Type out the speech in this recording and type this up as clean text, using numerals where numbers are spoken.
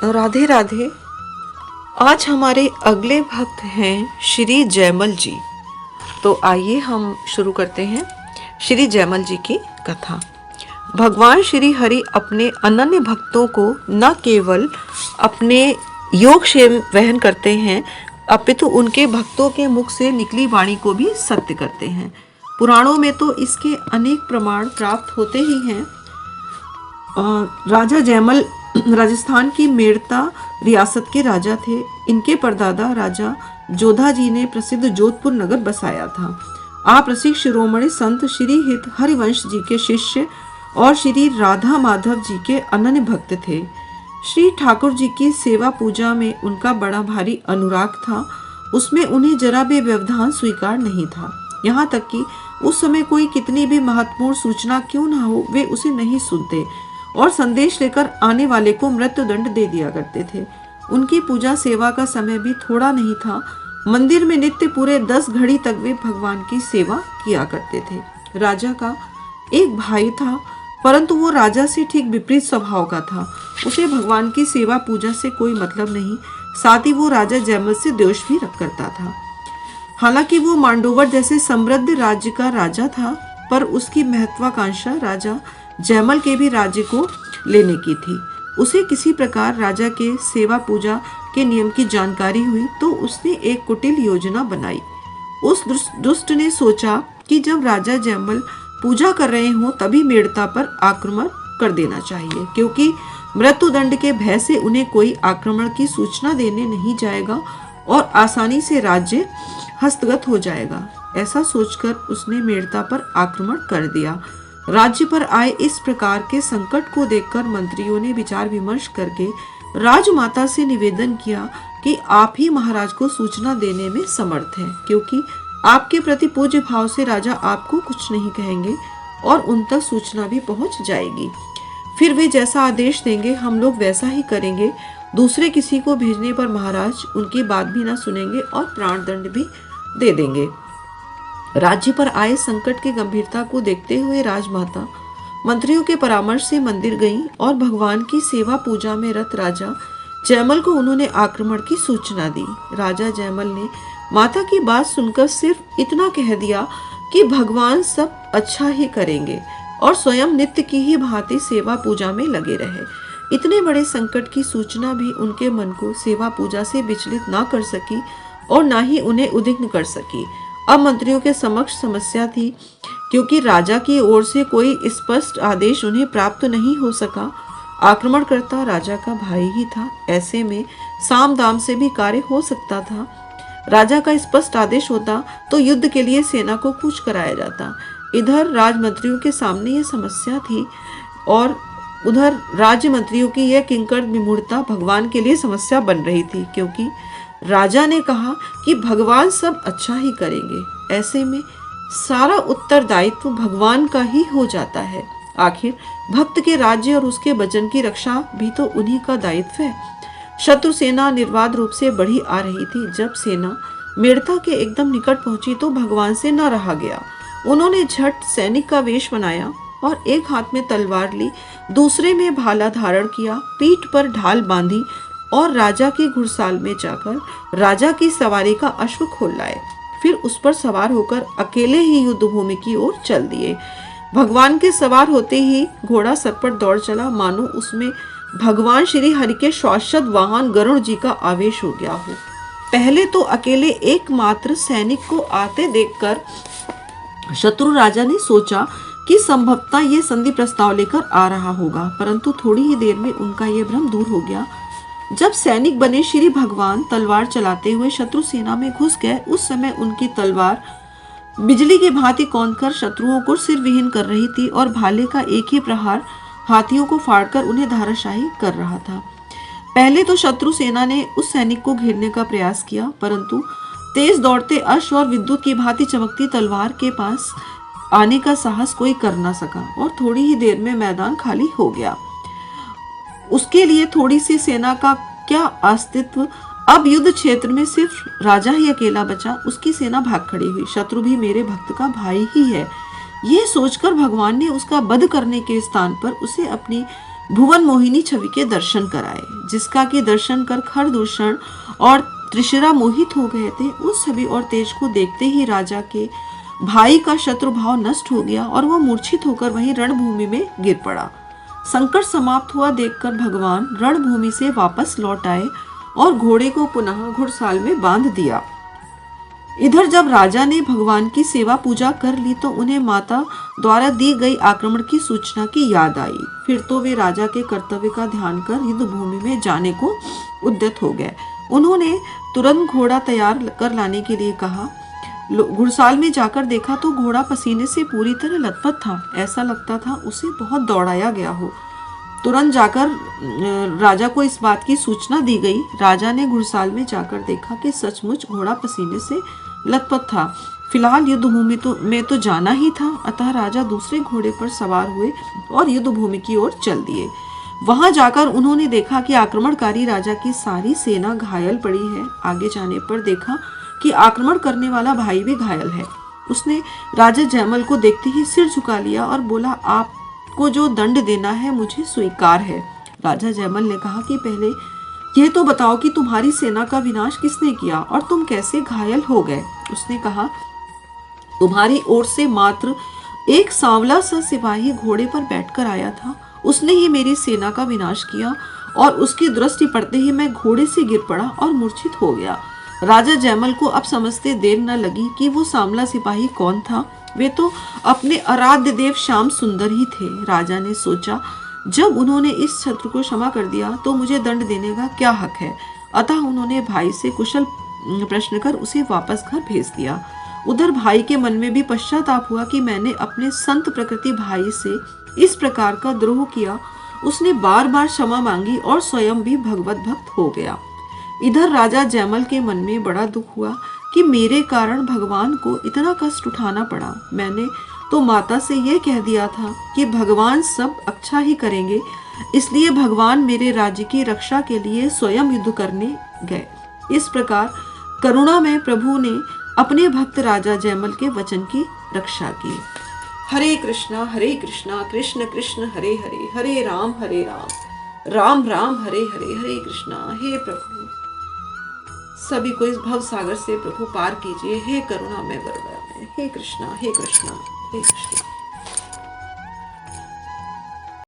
राधे राधे। आज हमारे अगले भक्त हैं श्री जयमल जी। तो आइए हम शुरू करते हैं श्री जयमल जी की कथा। भगवान श्री हरि अपने अनन्य भक्तों को न केवल अपने योगक्षेम वहन करते हैं, अपितु उनके भक्तों के मुख से निकली वाणी को भी सत्य करते हैं। पुराणों में तो इसके अनेक प्रमाण प्राप्त होते ही हैं। राजा जयमल राजस्थान की मेड़ता रियासत के राजा थे। इनके परदादा राजा जोधा जी ने प्रसिद्ध जोधपुर नगर बसाया था। आप रसिक शिरोमणि संत श्री हित हरिवंश जी के शिष्य और श्री राधा माधव जी के अनन्य भक्त थे। श्री ठाकुर जी की सेवा पूजा में उनका बड़ा भारी अनुराग था। उसमें उन्हें जरा भी व्यवधान स्वीकार नहीं था। यहाँ तक कि उस समय कोई कितनी भी महत्वपूर्ण सूचना क्यों न हो, वे उसे नहीं सुनते और संदेश लेकर आने वाले को मृत्युदंड दे दिया करते थे। उनकी पूजा सेवा का समय भी थोड़ा नहीं था। मंदिर में नित्य पूरे 10 घड़ी तक वे भगवान की सेवा किया करते थे। राजा का एक भाई था, परंतु वो राजा से ठीक विपरीत स्वभाव का था। उसे भगवान की सेवा पूजा से कोई मतलब नहीं, साथ ही वो राजा जयमल से द्वेष भी रख करता था। हालांकि वो मांडोवर जैसे समृद्ध राज्य का राजा था, पर उसकी महत्वाकांक्षा राजा जयमल के भी राज्य को लेने की थी। उसे किसी प्रकार राजा के सेवा पूजा के नियम की जानकारी हुई तो उसने एक कुटिल योजना बनाई। उस दुष्ट ने सोचा कि जब राजा जयमल पूजा कर रहे हों तभी मेड़ता पर आक्रमण कर देना चाहिए, क्योंकि मृत्युदंड के भय से उन्हें कोई आक्रमण की सूचना देने नहीं जाएगा और आसानी से राज्य हस्तगत हो जाएगा। ऐसा सोचकर उसने मेड़ता पर आक्रमण कर दिया। राज्य पर आए इस प्रकार के संकट को देखकर मंत्रियों ने विचार विमर्श करके राजमाता से निवेदन किया कि आप ही महाराज को सूचना देने में समर्थ हैं, क्योंकि आपके प्रति पूज्य भाव से राजा आपको कुछ नहीं कहेंगे और उन तक सूचना भी पहुंच जाएगी। फिर वे जैसा आदेश देंगे हम लोग वैसा ही करेंगे। दूसरे किसी को भेजने पर महाराज उनकी बात भी ना सुनेंगे और प्राणदंड भी दे देंगे। राज्य पर आए संकट की गंभीरता को देखते हुए राजमाता मंत्रियों के परामर्श से मंदिर गईं और भगवान की सेवा पूजा में रत राजा जयमल को उन्होंने आक्रमण की सूचना दी। राजा जयमल ने माता की बात सुनकर सिर्फ इतना कह दिया कि भगवान सब अच्छा ही करेंगे और स्वयं नित्य की ही भांति सेवा पूजा में लगे रहे। इतने बड़े संकट की सूचना भी उनके मन को सेवा पूजा से विचलित ना कर सकी और ना ही उन्हें उद्विग्न कर सकी। अब मंत्रियों के समक्ष समस्या थी, क्योंकि राजा की ओर से कोई स्पष्ट आदेश उन्हें प्राप्त नहीं हो सका। आक्रमणकर्ता राजा का भाई ही था। ऐसे में साम दाम से भी कार्य हो सकता था। राजा का स्पष्ट आदेश होता तो युद्ध के लिए सेना को कूच कराया जाता। इधर राजमंत्रियों के सामने यह समस्या थी और उधर राज्य मंत्रियों की यह किंकर विमूढ़ता भगवान के लिए समस्या बन रही थी, क्योंकि राजा ने कहा कि भगवान सब अच्छा ही करेंगे। ऐसे में सारा उत्तरदायित्व भगवान का ही हो जाता है। आखिर भक्त के राज्य और उसके वचन की रक्षा भी तो उन्हीं का दायित्व है। शत्रु सेना निर्बाध रूप से बढ़ी आ रही थी। जब सेना मेड़ता के एकदम निकट पहुंची तो भगवान से न रहा गया। उन्होंने झट सैनिक का वेश बनाया और एक हाथ में तलवार ली, दूसरे में भाला धारण किया, पीठ पर ढाल बांधी और राजा की घुड़साल में जाकर राजा की सवारी का अश्व खोल लाए। फिर उस पर सवार होकर अकेले ही युद्ध भूमि की ओर चल दिए। भगवान के सवार होते ही घोड़ा सरपट दौड़ चला, मानो उसमें भगवान श्री हरि के शाश्वत वाहन गरुड़ जी का आवेश हो गया हो। पहले तो अकेले एकमात्र सैनिक को आते देखकर शत्रु राजा ने सोचा कि संभवतः ये संधि प्रस्ताव लेकर आ रहा होगा, परंतु थोड़ी ही देर में उनका यह भ्रम दूर हो गया। जब सैनिक बने श्री भगवान तलवार चलाते हुए शत्रु सेना में घुस गए, उस समय उनकी तलवार बिजली की भांति कौंधकर शत्रुओं को सिर विहीन कर रही थी और भाले का एक ही प्रहार हाथियों को फाड़कर उन्हें धाराशायी कर रहा था। पहले तो शत्रु सेना ने उस सैनिक को घेरने का प्रयास किया, परंतु तेज दौड़ते अश्व और विद्युत की भांति चमकती तलवार के पास आने का साहस कोई कर ना सका और थोड़ी ही देर में मैदान खाली हो गया। उसके लिए थोड़ी सी सेना का क्या अस्तित्व। अब युद्ध क्षेत्र में सिर्फ राजा ही अकेला बचा। उसकी सेना भाग खड़ी हुई। शत्रु भी मेरे भक्त का भाई ही है। यह सोचकर भगवान ने उसका वध करने के स्थान पर उसे अपनी भुवन मोहिनी छवि के दर्शन कराए, जिसका के दर्शन कर खरदूषण और त्रिशिरा मोहित हो गए थे। उस छवि और तेज को देखते ही राजा के भाई का शत्रु भाव नष्ट हो गया और वह मूर्छित होकर वहीं रणभूमि में गिर पड़ा। संकट समाप्त हुआ देखकर भगवान रणभूमि से वापस लौट आए और घोड़े को पुनः घुड़साल में बांध दिया। इधर जब राजा ने भगवान की सेवा पूजा कर ली तो उन्हें माता द्वारा दी गई आक्रमण की सूचना की याद आई। फिर तो वे राजा के कर्तव्य का ध्यान कर युद्ध भूमि में जाने को उद्यत हो गए। उन्होंने तुरंत घोड़ा तैयार कर लाने के लिए कहा। घुड़साल में जाकर देखा तो घोड़ा पसीने से पूरी तरह लथपथ था। ऐसा लगता था उसे बहुत दौड़ाया गया हो। तुरंत जाकर राजा को इस बात की सूचना दी गई। राजा ने घुड़साल में जाकर देखा कि सचमुच घोड़ा पसीने से लथपथ था। फिलहाल युद्ध भूमि में तो जाना ही था, अतः राजा दूसरे घोड़े पर सवार हुए और युद्ध भूमि की ओर चल दिए। वहां जाकर उन्होंने देखा कि आक्रमणकारी राजा की सारी सेना घायल पड़ी है। आगे जाने पर देखा कि आक्रमण करने वाला भाई भी घायल है। उसने राजा जयमल को देखते ही सिर झुका लिया और बोला, आपको जो दंड देना है मुझे स्वीकार है। राजा जयमल ने कहा कि पहले यह तो बताओ कि तुम्हारी सेना का विनाश किसने किया और तुम कैसे घायल हो गए। उसने कहा, तुम्हारी ओर से मात्र एक सांवला सा सिपाही घोड़े पर बैठकर आया था। उसने ही मेरी सेना का विनाश किया और उसकी दृष्टि पड़ते ही मैं घोड़े से गिर पड़ा और मूर्छित हो गया। राजा जयमल को अब समझते देर न लगी कि वो सांवला सिपाही कौन था। वे तो अपने आराध्य देव श्याम सुंदर ही थे। राजा ने सोचा, जब उन्होंने इस शत्रु को क्षमा कर दिया तो मुझे दंड देने का क्या हक है। अतः उन्होंने भाई से कुशल प्रश्न कर उसे वापस घर भेज दिया। उधर भाई के मन में भी पश्चाताप हुआ कि मैंने अपने संत प्रकृति भाई से इस प्रकार का द्रोह किया। उसने बार बार क्षमा मांगी और स्वयं भी भगवत भक्त हो गया। इधर राजा जयमल के मन में बड़ा दुख हुआ कि मेरे कारण भगवान को इतना कष्ट उठाना पड़ा। मैंने तो माता से यह कह दिया था कि भगवान सब अच्छा ही करेंगे, इसलिए भगवान मेरे राज्य की रक्षा के लिए स्वयं युद्ध करने गए। इस प्रकार करुणा में प्रभु ने अपने भक्त राजा जयमल के वचन की रक्षा की। हरे कृष्णा कृष्ण कृष्ण हरे हरे, हरे राम राम राम हरे हरे, हरे कृष्णा। हे प्रभु, सभी को इस भव सागर से प्रभु पार कीजिए। हे करुणा में वरदान, हे कृष्णा हे कृष्णा हे कृष्णा।